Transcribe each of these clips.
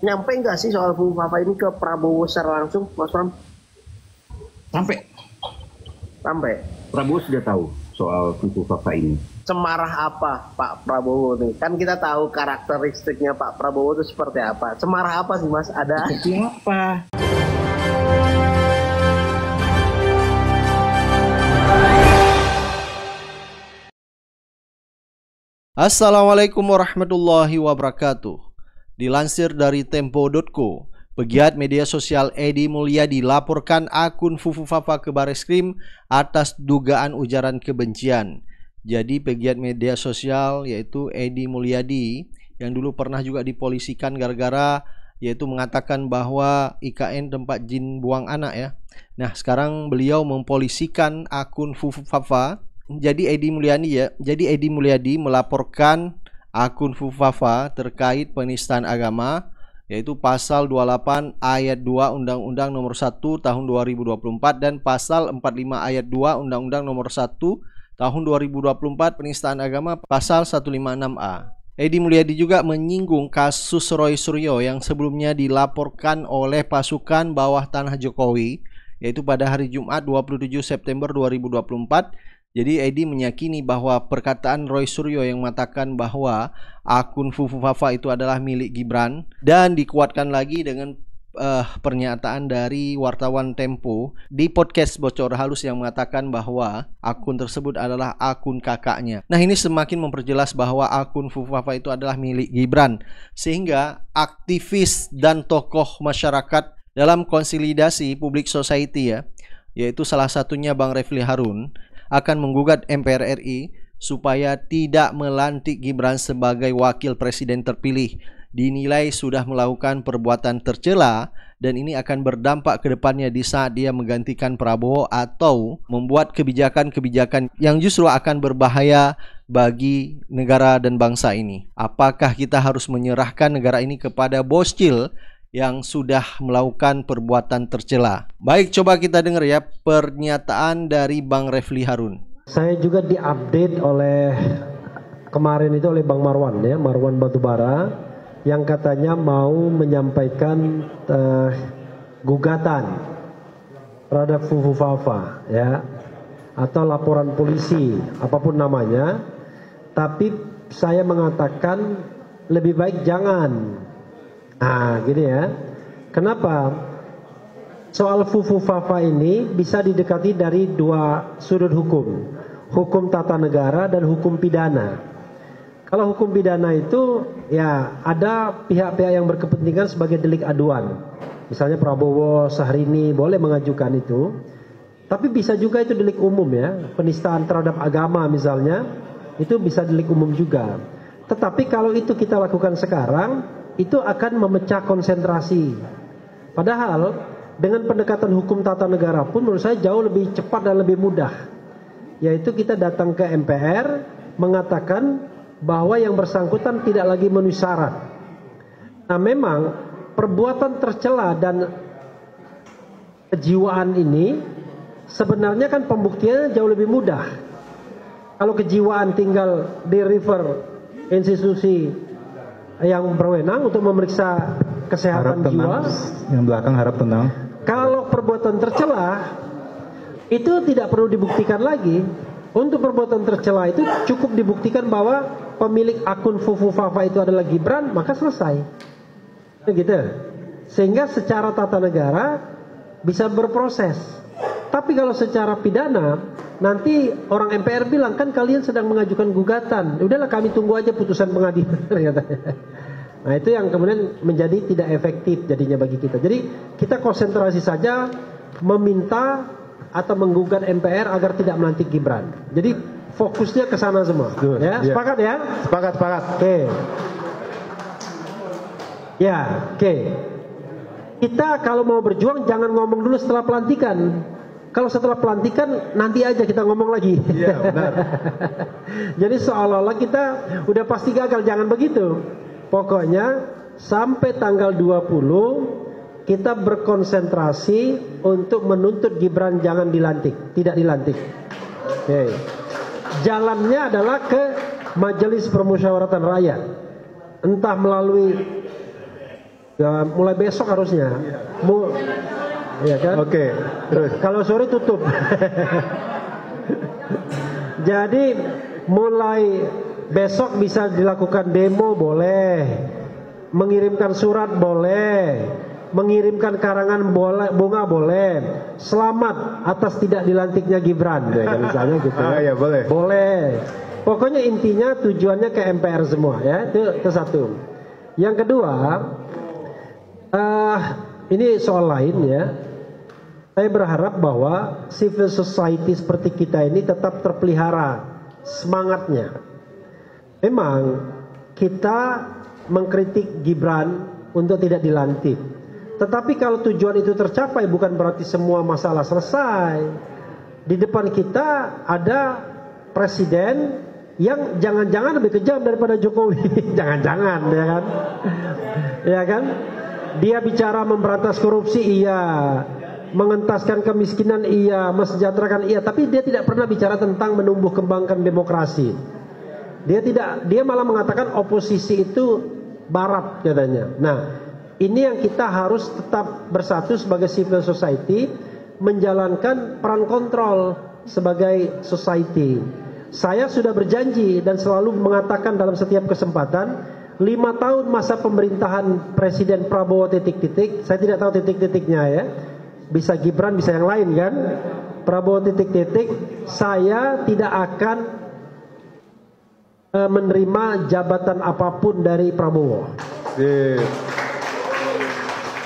Nyampe nggak sih soal Fufu Fafa ini ke Prabowo secara langsung, Mas Pram? Sampai. Prabowo sudah tahu soal Fufu Fafa ini. Semarah apa Pak Prabowo nih? Kan kita tahu karakteristiknya Pak Prabowo itu seperti apa. Semarah apa sih Mas? Ada seperti apa? Assalamualaikum warahmatullahi wabarakatuh. Dilansir dari Tempo.co, pegiat media sosial Edi Mulyadi dilaporkan akun Fufu Fafa ke Bareskrim atas dugaan ujaran kebencian. Jadi pegiat media sosial yaitu Edi Mulyadi yang dulu pernah juga dipolisikan gara-gara yaitu mengatakan bahwa IKN tempat jin buang anak ya. Nah, sekarang beliau mempolisikan akun Fufu Fafa. Jadi Edi Mulyadi melaporkan akun Fufu Fafa terkait penistaan agama, yaitu pasal 28 ayat 2 Undang-Undang Nomor 1 Tahun 2024 dan pasal 45 ayat 2 Undang-Undang Nomor 1 Tahun 2024 penistaan agama pasal 156A. Edi Mulyadi juga menyinggung kasus Roy Suryo yang sebelumnya dilaporkan oleh pasukan bawah tanah Jokowi, yaitu pada hari Jumat 27 September 2024. Jadi Edi meyakini bahwa perkataan Roy Suryo yang mengatakan bahwa akun Fufu Fafa itu adalah milik Gibran, dan dikuatkan lagi dengan pernyataan dari wartawan Tempo di podcast Bocor Halus yang mengatakan bahwa akun tersebut adalah akun kakaknya. Nah, ini semakin memperjelas bahwa akun Fufu Fafa itu adalah milik Gibran, sehingga aktivis dan tokoh masyarakat dalam konsolidasi public society ya, yaitu salah satunya Bang Refli Harun, akan menggugat MPR RI supaya tidak melantik Gibran sebagai wakil presiden terpilih. Dinilai sudah melakukan perbuatan tercela dan ini akan berdampak ke depannya di saat dia menggantikan Prabowo atau membuat kebijakan-kebijakan yang justru akan berbahaya bagi negara dan bangsa ini. Apakah kita harus menyerahkan negara ini kepada bocil yang sudah melakukan perbuatan tercela? Baik, coba kita dengar ya pernyataan dari Bang Refli Harun. Saya juga diupdate oleh kemarin itu oleh Bang Marwan ya, Marwan Batubara, yang katanya mau menyampaikan gugatan terhadap Fufu Fafa ya, atau laporan polisi, apapun namanya. Tapi saya mengatakan lebih baik jangan. Nah, gini ya. Kenapa? Soal Fufu Fafa ini bisa didekati dari dua sudut hukum. Hukum tata negara dan hukum pidana. Kalau hukum pidana itu ya ada pihak-pihak yang berkepentingan sebagai delik aduan. Misalnya Prabowo, Syahrini boleh mengajukan itu. Tapi bisa juga itu delik umum ya. Penistaan terhadap agama misalnya, itu bisa delik umum juga. Tetapi kalau itu kita lakukan sekarang, itu akan memecah konsentrasi. Padahal dengan pendekatan hukum tata negara pun menurut saya jauh lebih cepat dan lebih mudah. Yaitu kita datang ke MPR mengatakan bahwa yang bersangkutan tidak lagi memenuhi syarat. Nah, memang perbuatan tercela dan kejiwaan ini sebenarnya kan pembuktiannya jauh lebih mudah. Kalau kejiwaan tinggal di refer institusi yang berwenang untuk memeriksa kesehatan jiwa. Yang belakang harap tenang. Kalau perbuatan tercela itu tidak perlu dibuktikan lagi. Untuk perbuatan tercela itu cukup dibuktikan bahwa pemilik akun Fufu Fafa itu adalah Gibran, maka selesai. Gitu. Sehingga secara tata negara bisa berproses. Tapi kalau secara pidana, nanti orang MPR bilang kan kalian sedang mengajukan gugatan. Udahlah kami tunggu aja putusan pengadilan. Nah, itu yang kemudian menjadi tidak efektif jadinya bagi kita. Jadi kita konsentrasi saja meminta atau menggugat MPR agar tidak melantik Gibran. Jadi fokusnya ke sana semua. Ya, sepakat ya? Sepakat. Oke. Ya, oke. Kita kalau mau berjuang jangan ngomong dulu setelah pelantikan. Kalau setelah pelantikan nanti aja kita ngomong lagi. Iya, benar. Jadi seolah-olah kita udah pasti gagal, jangan begitu. Pokoknya sampai tanggal 20 kita berkonsentrasi untuk menuntut Gibran jangan dilantik, tidak dilantik. Oke. Jalannya adalah ke Majelis Permusyawaratan Rakyat. Entah melalui Ya, mulai besok harusnya. Ya kan? Oke, terus. Kalau sore tutup. Jadi mulai besok bisa dilakukan demo boleh, mengirimkan surat boleh, mengirimkan karangan bunga boleh. Selamat atas tidak dilantiknya Gibran, ya kan, misalnya gitu. Ya boleh. Boleh. Pokoknya intinya tujuannya ke MPR semua, ya. Itu satu. Yang kedua, ini soal lain, ya. Saya berharap bahwa civil society seperti kita ini tetap terpelihara semangatnya. Memang kita mengkritik Gibran untuk tidak dilantik. Tetapi kalau tujuan itu tercapai bukan berarti semua masalah selesai. Di depan kita ada presiden yang jangan-jangan lebih kejam daripada Jokowi. Jangan-jangan, ya kan? Ya kan? Dia bicara memberantas korupsi, iya. Mengentaskan kemiskinan, iya. Mensejahterakan, iya. Tapi dia tidak pernah bicara tentang menumbuh kembangkan demokrasi. Dia malah mengatakan oposisi itu barat, katanya. Nah, ini yang kita harus tetap bersatu sebagai civil society, menjalankan peran kontrol sebagai society. Saya sudah berjanji dan selalu mengatakan dalam setiap kesempatan, 5 tahun masa pemerintahan Presiden Prabowo titik-titik, saya tidak tahu titik-titiknya, ya. Bisa Gibran, bisa yang lain, kan. Prabowo titik-titik, saya tidak akan menerima jabatan apapun dari Prabowo.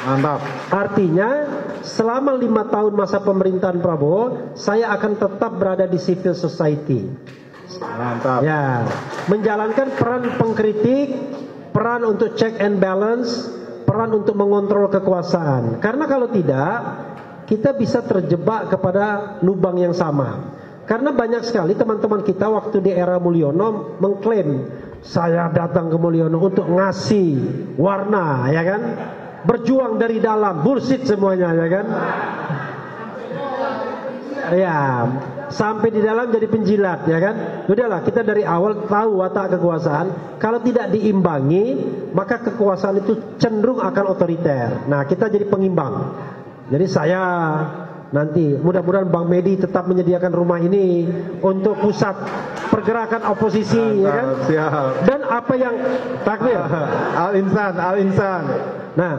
Mantap. Artinya selama 5 tahun masa pemerintahan Prabowo, saya akan tetap berada di civil society. Mantap. Ya, menjalankan peran pengkritik, peran untuk check and balance, peran untuk mengontrol kekuasaan. Karena kalau tidak, kita bisa terjebak kepada lubang yang sama. Karena banyak sekali teman-teman kita waktu di era Mulyono mengklaim, saya datang ke Mulyono untuk ngasih warna, ya kan? Berjuang dari dalam, bullshit semuanya, ya kan? Ya, sampai di dalam jadi penjilat, ya kan? Udahlah, kita dari awal tahu watak kekuasaan. Kalau tidak diimbangi, maka kekuasaan itu cenderung akan otoriter. Nah, kita jadi pengimbang. Jadi saya nanti mudah-mudahan Bang Medi tetap menyediakan rumah ini untuk pusat pergerakan oposisi, ya kan? Siap. Dan apa yang takbir? Al-insan. Nah,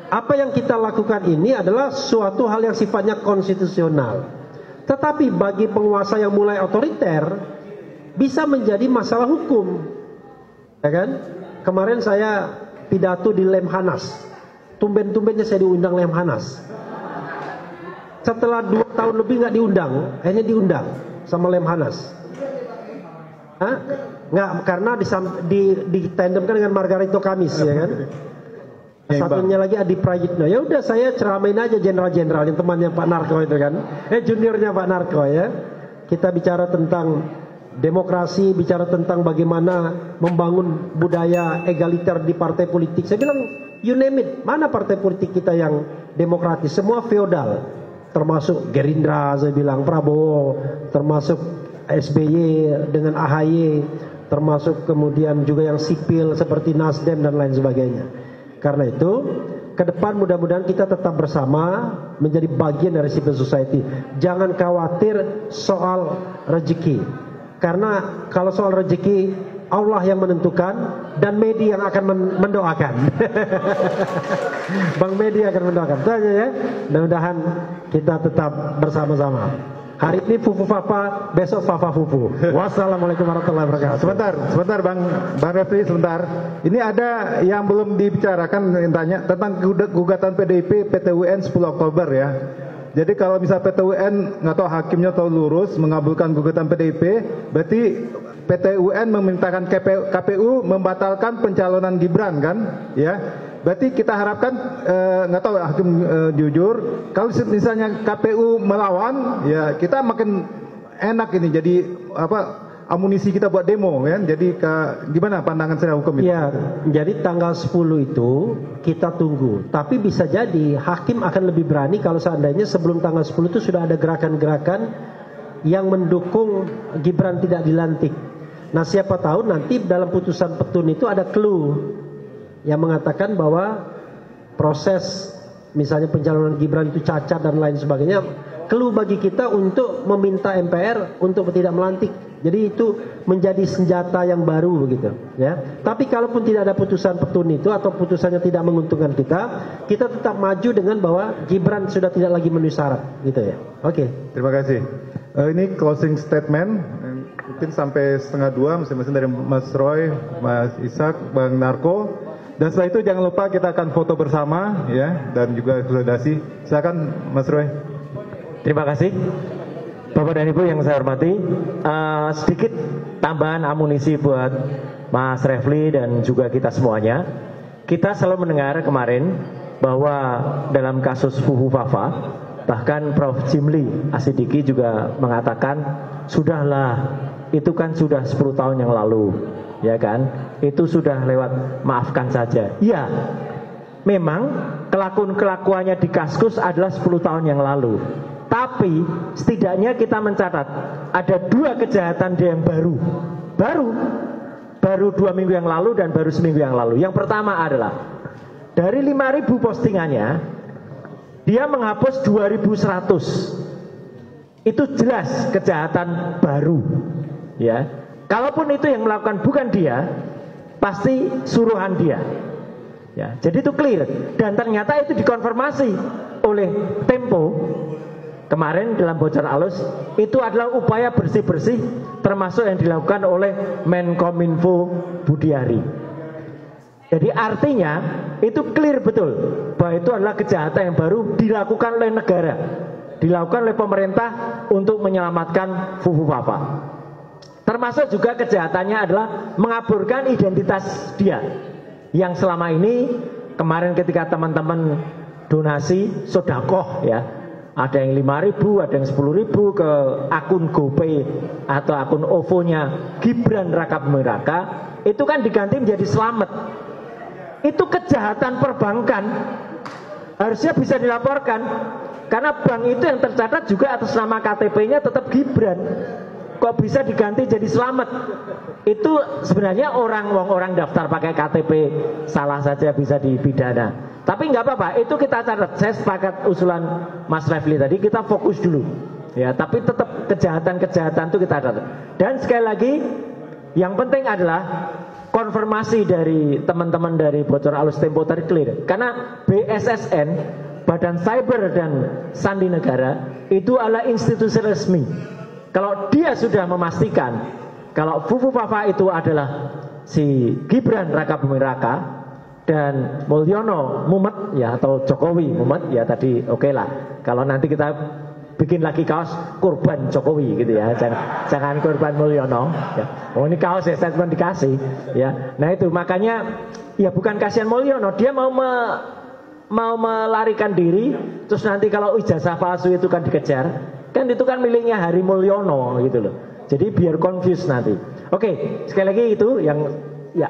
apa yang kita lakukan ini adalah suatu hal yang sifatnya konstitusional. Tetapi bagi penguasa yang mulai otoriter bisa menjadi masalah hukum, ya kan? Kemarin saya pidato di Lemhanas, tumben-tumbennya saya diundang Lemhanas. Setelah 2 tahun lebih nggak diundang, akhirnya diundang sama Lemhanas. Nggak, karena ditandemkan dengan Margarito Kamis, ya kan? Satunya lagi Adi Prayitno. Ya udah, saya ceramain aja jenderal-jenderal yang temannya Pak Narko itu kan, juniornya Pak Narko, ya. Kita bicara tentang demokrasi, bicara tentang bagaimana membangun budaya egaliter di partai politik. Saya bilang, you name it, mana partai politik kita yang demokratis? Semua feodal, termasuk Gerindra, saya bilang Prabowo, termasuk SBY dengan AHY, termasuk kemudian juga yang sipil seperti Nasdem dan lain sebagainya. Karena itu, ke depan mudah-mudahan kita tetap bersama menjadi bagian dari civil society. Jangan khawatir soal rezeki. Karena kalau soal rezeki, Allah yang menentukan dan Medi yang akan mendoakan. Bang Medi akan mendoakan. Itu aja, ya. Mudah-mudahan kita tetap bersama-sama. Hari ini Fufu Fafa, besok Fafa Fufu. Wassalamualaikum warahmatullahi wabarakatuh. Sebentar Bang Refli, sebentar. Ini ada yang belum dibicarakan, tanya tentang gugatan PDIP PT UN 10 Oktober, ya. Jadi kalau misal PT UN nggak tahu hakimnya tahu lurus mengabulkan gugatan PDIP, berarti PT UN memerintahkan KPU membatalkan pencalonan Gibran, kan, ya. Berarti kita harapkan nggak tahu hakim jujur. Kalau misalnya KPU melawan, ya kita makin enak ini. Jadi amunisi kita buat demo, kan. Jadi gimana pandangan saya hukum itu? Ya, jadi tanggal 10 itu kita tunggu. Tapi bisa jadi hakim akan lebih berani kalau seandainya sebelum tanggal 10 itu sudah ada gerakan-gerakan yang mendukung Gibran tidak dilantik. Nah, siapa tahu nanti dalam putusan petun itu ada clue yang mengatakan bahwa proses misalnya pencalonan Gibran itu cacat dan lain sebagainya, clue bagi kita untuk meminta MPR untuk tidak melantik. Jadi itu menjadi senjata yang baru begitu, ya. Tapi kalaupun tidak ada putusan petun itu atau putusannya tidak menguntungkan kita tetap maju dengan bahwa Gibran sudah tidak lagi memenuhi syarat, gitu ya. Oke. Terima kasih. Ini closing statement, mungkin sampai 1:30 masing-masing dari Mas Roy, Mas Ishak, Bang Narko. Dan setelah itu jangan lupa kita akan foto bersama, ya, dan juga konsolidasi. Silakan Mas Roy. Terima kasih. Bapak dan Ibu yang saya hormati, sedikit tambahan amunisi buat Mas Refli dan juga kita semuanya. Kita selalu mendengar kemarin bahwa dalam kasus Fufu Fafa, bahkan Prof. Jimli Asidiki juga mengatakan, sudahlah, itu kan sudah 10 tahun yang lalu, ya kan? Itu sudah lewat, maafkan saja. Ya, memang kelakuannya di Kaskus adalah 10 tahun yang lalu. Tapi setidaknya kita mencatat ada 2 kejahatan dia yang baru 2 minggu yang lalu dan baru seminggu yang lalu. Yang pertama adalah dari 5.000 postingannya dia menghapus 2.100. Itu jelas kejahatan baru, ya. Kalaupun itu yang melakukan bukan dia, pasti suruhan dia, ya. Jadi itu clear dan ternyata itu dikonfirmasi oleh Tempo kemarin dalam bocoran halus. Itu adalah upaya bersih-bersih termasuk yang dilakukan oleh Menkominfo Budiari. Jadi artinya itu clear betul bahwa itu adalah kejahatan yang baru dilakukan oleh negara, dilakukan oleh pemerintah untuk menyelamatkan Fufu Fafa. Termasuk juga kejahatannya adalah mengaburkan identitas dia yang selama ini kemarin ketika teman-teman donasi sodakoh, ya, ada yang 5.000, ada yang 10.000 ke akun GoPay atau akun OVO-nya Gibran Raka Buming Raka, itu kan diganti menjadi Slamet. Itu kejahatan perbankan, harusnya bisa dilaporkan karena bank itu yang tercatat juga atas nama KTP-nya tetap Gibran. Kok bisa diganti jadi Slamet? Itu sebenarnya orang daftar pakai KTP salah saja bisa dipidana. Tapi nggak apa-apa, itu kita catat. Saya sepakat usulan Mas Refli tadi, kita fokus dulu, ya. Tapi tetap kejahatan itu kita catat. Dan sekali lagi, yang penting adalah konfirmasi dari teman-teman dari bocoran halus Tempo tadi clear. Karena BSSN, Badan Cyber dan Sandi Negara, itu adalah institusi resmi. Kalau dia sudah memastikan kalau Fufu Fafa itu adalah si Gibran Raka Buming Raka dan Mulyono Mumet, ya, atau Jokowi Mumet, ya, tadi oke lah. Kalau nanti kita bikin lagi kaos korban Jokowi gitu, ya, jangan korban Mulyono, ya. Oh, ini kaos ya, statement dikasih, ya. Nah itu makanya ya bukan kasihan Mulyono, dia mau melarikan diri, terus nanti kalau ijazah palsu itu kan dikejar, kan itu kan miliknya Hari Mulyono gitu loh. Jadi biar confused nanti. Oke, sekali lagi itu yang, ya.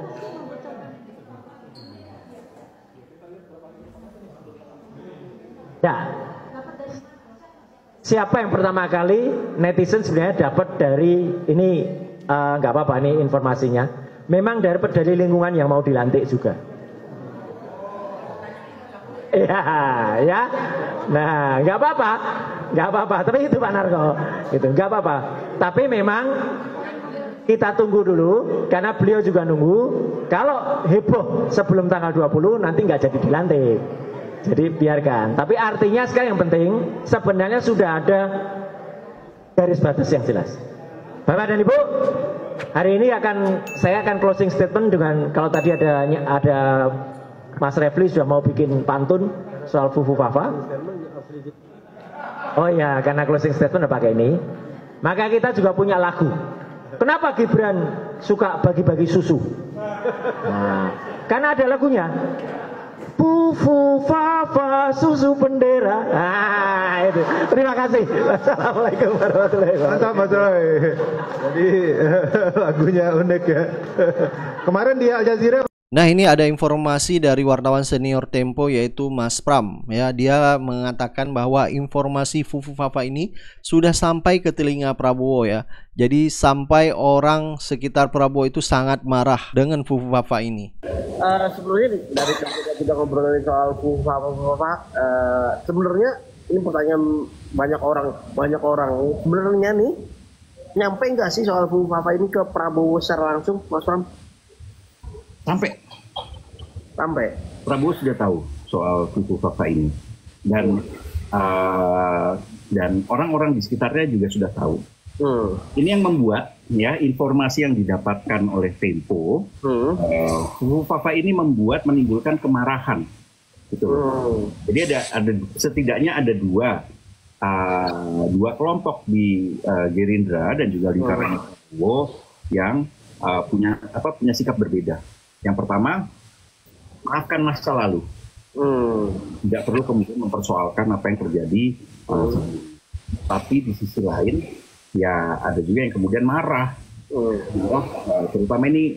Ya, siapa yang pertama kali netizen sebenarnya dapat dari ini, nggak apa-apa, ini informasinya. Memang dari lingkungan yang mau dilantik juga. Ya. Nah, nggak apa-apa. Tapi itu Pak Narko, itu nggak apa-apa. Tapi memang kita tunggu dulu, karena beliau juga nunggu. Kalau heboh sebelum tanggal 20 nanti nggak jadi dilantik. Jadi biarkan. Tapi artinya sekarang yang penting sebenarnya sudah ada garis batas yang jelas. Bapak dan Ibu, hari ini saya akan closing statement dengan, kalau tadi ada Mas Refli sudah mau bikin pantun soal Fufu Fafa. Oh ya, karena closing statement udah pakai ini. Maka kita juga punya lagu. Kenapa Gibran suka bagi-bagi susu? Nah, karena ada lagunya. Fufu Fafa susu bendera. Nah, itu. Terima kasih. Wassalamualaikum warahmatullahi wabarakatuh. Mantap Mas Roy. Jadi lagunya unik, ya. Kemarin di Al Jazeera Nah, ini ada informasi dari wartawan senior Tempo yaitu Mas Pram ya. Dia mengatakan bahwa informasi Fufu Fafa ini sudah sampai ke telinga Prabowo ya. Jadi sampai orang sekitar Prabowo itu sangat marah dengan Fufu Fafa ini. Sebelumnya dari kita ngobrolin soal Fufu Fafa, sebenarnya ini pertanyaan banyak orang. Sebenarnya nih nyampe nggak sih soal Fufu Fafa ini ke Prabowo secara langsung, Mas Pram? Sampai Prabowo sudah tahu soal Fufu Fafa ini, dan orang-orang di sekitarnya juga sudah tahu. Ini yang membuat ya informasi yang didapatkan oleh Tempo, Fufu Fafa ini menimbulkan kemarahan, gitu. Jadi ada setidaknya ada dua kelompok di Gerindra dan juga lingkaran Prabowo yang punya sikap berbeda. Yang pertama, maafkan masa lalu. Tidak perlu kemudian mempersoalkan apa yang terjadi. Tapi di sisi lain, ya ada juga yang kemudian marah. Terutama ini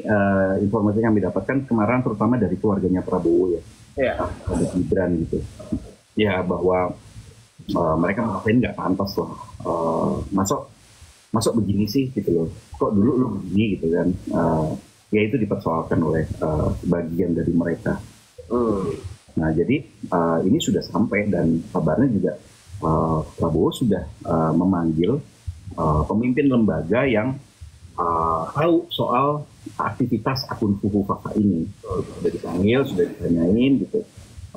informasi yang kami dapatkan kemarahan terutama dari keluarganya Prabowo ya. Ada Gibran gitu. Ya bahwa mereka mengatakan nggak pantas loh. Masuk begini sih gitu loh. Kok dulu lu begini gitu kan. Ya itu dipersoalkan oleh bagian dari mereka. Nah jadi ini sudah sampai dan kabarnya juga Prabowo sudah memanggil pemimpin lembaga yang tahu soal aktivitas akun Fufu Fafa ini. Sudah dipanggil, sudah ditanyain gitu.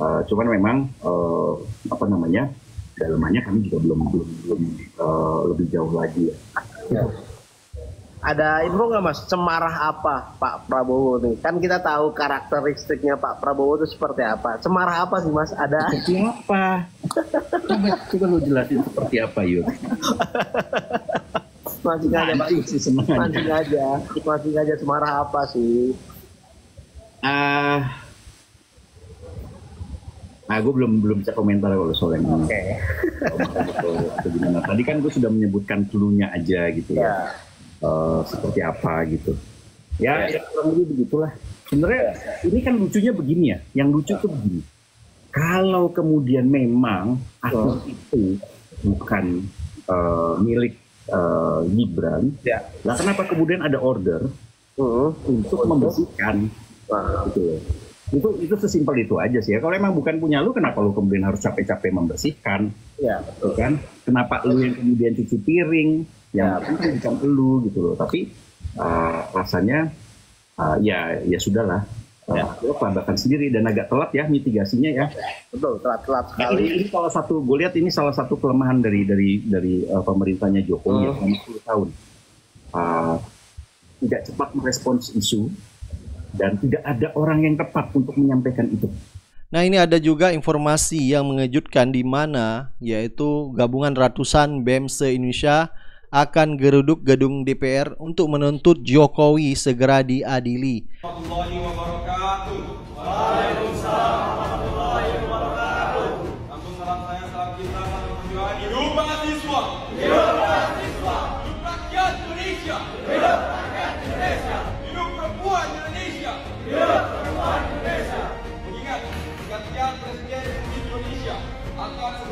Cuman memang dalamannya kami juga belum lebih jauh lagi ya. Ada info nggak Mas, semarah apa Pak Prabowo nih? Kan kita tahu karakteristiknya Pak Prabowo itu seperti apa. Semarah apa sih Mas? Ada? Seperti apa? Coba lu jelasin seperti apa, Yud. Masih aja semarah apa sih? Gue belum bisa komentar kalau soal yang ini. Atau gimana? Tadi kan gue sudah menyebutkan clue-nya aja gitu ya. Seperti apa gitu ya kurang lebih begitulah. Sebenarnya ini kan lucunya begini ya, yang lucu tuh begini, kalau kemudian memang akun itu bukan milik Gibran lah kenapa kemudian ada order untuk membersihkan gitu loh. Itu sesimpel itu aja sih ya. Kalau emang bukan punya lu, kenapa lu kemudian harus capek-capek membersihkan? Ya, betul kan? Kenapa lu yang kemudian cuci piring? Yang kan bukan lu gitu loh. Tapi rasanya ya sudahlah. Lu pelambatan sendiri dan agak telat ya mitigasinya ya. Betul, telat sekali. Ini salah satu, gue lihat ini salah satu kelemahan dari pemerintahnya Jokowi ya, selama 10 tahun. Tidak cepat merespons isu. Dan tidak ada orang yang tepat untuk menyampaikan itu. Nah, ini ada juga informasi yang mengejutkan di mana yaitu gabungan ratusan BEM se-Indonesia akan geruduk gedung DPR untuk menuntut Jokowi segera diadili.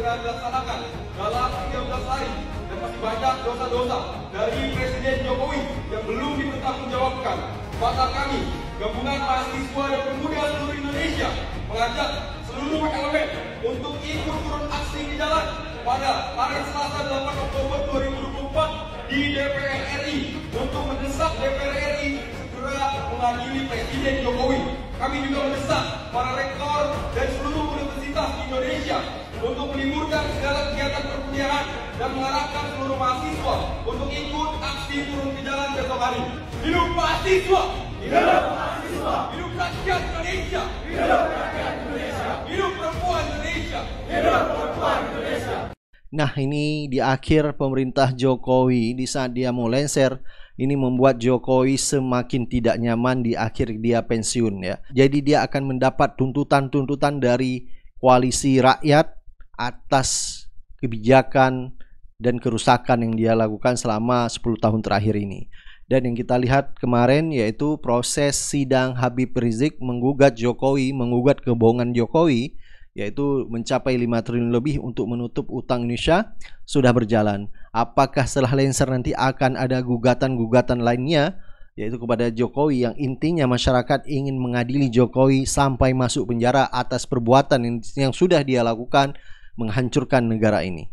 Dilaksanakan dalam 13 hari dan masih banyak dosa-dosa dari Presiden Jokowi yang belum dipertanggungjawabkan. Maka kami, gabungan mahasiswa dan pemuda seluruh Indonesia, mengajak seluruh elemen untuk ikut turun aksi di jalan pada hari Selasa 8 Oktober 2024 di DPR RI untuk mendesak DPR RI segera mengadili Presiden Jokowi. Kami juga mendesak para rektor dan seluruh universitas di Indonesia untuk meliburkan segala kegiatan perkuliahan dan mengarahkan seluruh mahasiswa untuk ikut aksi turun ke jalan besok hari. Hidup mahasiswa! Hidup mahasiswa! Hidup rakyat Indonesia! Hidup rakyat Indonesia! Hidup perempuan Indonesia! Hidup perempuan Indonesia! Nah, ini di akhir pemerintah Jokowi, di saat dia mau lengser, ini membuat Jokowi semakin tidak nyaman di akhir dia pensiun ya. Jadi dia akan mendapat tuntutan-tuntutan dari koalisi rakyat atas kebijakan dan kerusakan yang dia lakukan selama 10 tahun terakhir ini. Dan yang kita lihat kemarin yaitu proses sidang Habib Rizik menggugat Jokowi, menggugat kebohongan Jokowi, yaitu mencapai 5 triliun lebih untuk menutup utang Indonesia, sudah berjalan. Apakah setelah Lensar nanti akan ada gugatan-gugatan lainnya, yaitu kepada Jokowi, yang intinya masyarakat ingin mengadili Jokowi sampai masuk penjara atas perbuatan yang sudah dia lakukan menghancurkan negara ini.